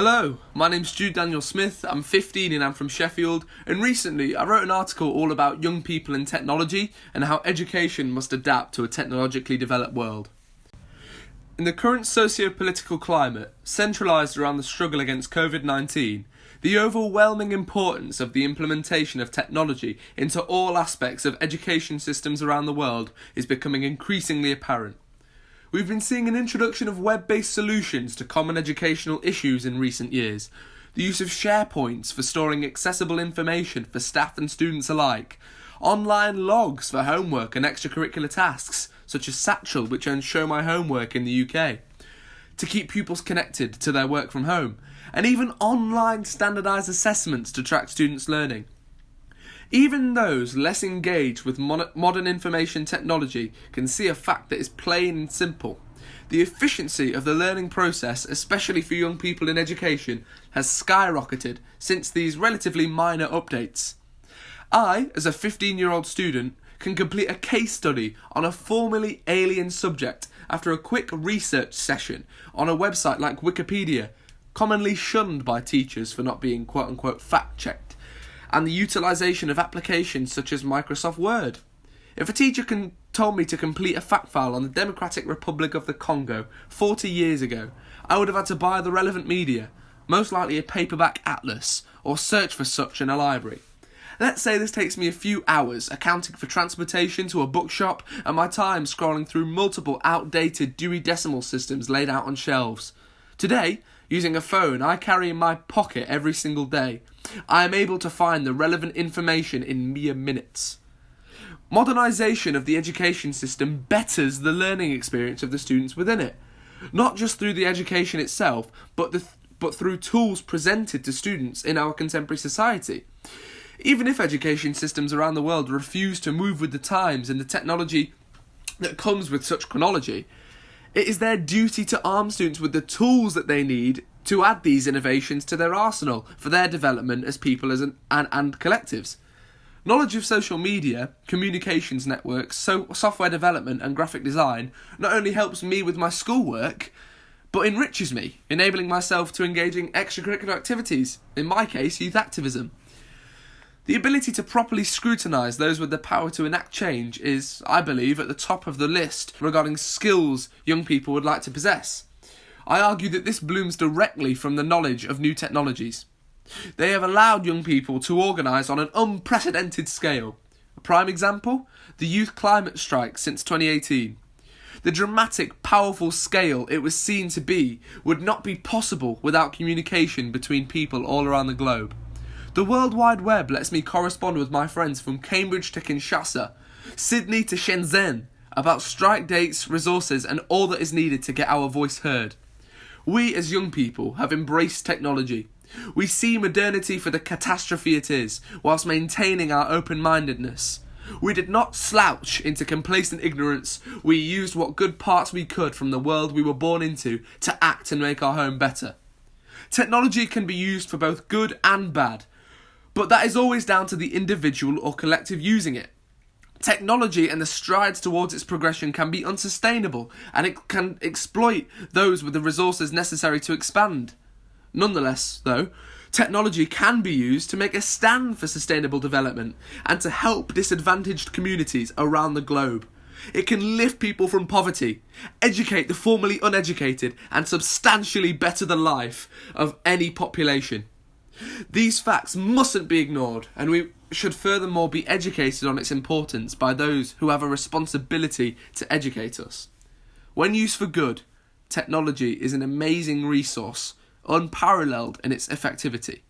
Hello, my name's Jude Smith, I'm 15 and I'm from Sheffield, and recently I wrote an article all about young people and technology and how education must adapt to a technologically developed world. In the current socio-political climate, centralised around the struggle against COVID-19, the overwhelming importance of the implementation of technology into all aspects of education systems around the world is becoming increasingly apparent. We've been seeing an introduction of web-based solutions to common educational issues in recent years, the use of SharePoints for storing accessible information for staff and students alike, online logs for homework and extracurricular tasks, such as Satchel, which earns Show My Homework in the UK, to keep pupils connected to their work from home, and even online standardised assessments to track students' learning. Even those less engaged with modern information technology can see a fact that is plain and simple. The efficiency of the learning process, especially for young people in education, has skyrocketed since these relatively minor updates. I, as a 15-year-old student, can complete a case study on a formerly alien subject after a quick research session on a website like Wikipedia, commonly shunned by teachers for not being quote-unquote fact-checked, and the utilisation of applications such as Microsoft Word. If a teacher told me to complete a fact file on the Democratic Republic of the Congo 40 years ago, I would have had to buy the relevant media, most likely a paperback atlas, or search for such in a library. Let's say this takes me a few hours, accounting for transportation to a bookshop and my time scrolling through multiple outdated Dewey Decimal Systems laid out on shelves. Today, using a phone I carry in my pocket every single day, I am able to find the relevant information in mere minutes. Modernisation of the education system betters the learning experience of the students within it, not just through the education itself, but through tools presented to students in our contemporary society. Even if education systems around the world refuse to move with the times and the technology that comes with such chronology, it is their duty to arm students with the tools that they need to add these innovations to their arsenal for their development as people and collectives. Knowledge of social media, communications networks, software development and graphic design not only helps me with my schoolwork, but enriches me, enabling myself to engage in extracurricular activities, in my case, youth activism. The ability to properly scrutinise those with the power to enact change is, I believe, at the top of the list regarding skills young people would like to possess. I argue that this blooms directly from the knowledge of new technologies. They have allowed young people to organise on an unprecedented scale. A prime example? The youth climate strike since 2018. The dramatic, powerful scale it was seen to be would not be possible without communication between people all around the globe. The World Wide Web lets me correspond with my friends from Cambridge to Kinshasa, Sydney to Shenzhen, about strike dates, resources and all that is needed to get our voice heard. We as young people have embraced technology. We see modernity for the catastrophe it is, whilst maintaining our open-mindedness. We did not slouch into complacent ignorance. We used what good parts we could from the world we were born into to act and make our home better. Technology can be used for both good and bad, but that is always down to the individual or collective using it. Technology and the strides towards its progression can be unsustainable, and it can exploit those with the resources necessary to expand. Nonetheless, though, technology can be used to make a stand for sustainable development and to help disadvantaged communities around the globe. It can lift people from poverty, educate the formerly uneducated, and substantially better the life of any population. These facts mustn't be ignored, and we should furthermore be educated on its importance by those who have a responsibility to educate us. When used for good, technology is an amazing resource, unparalleled in its effectivity.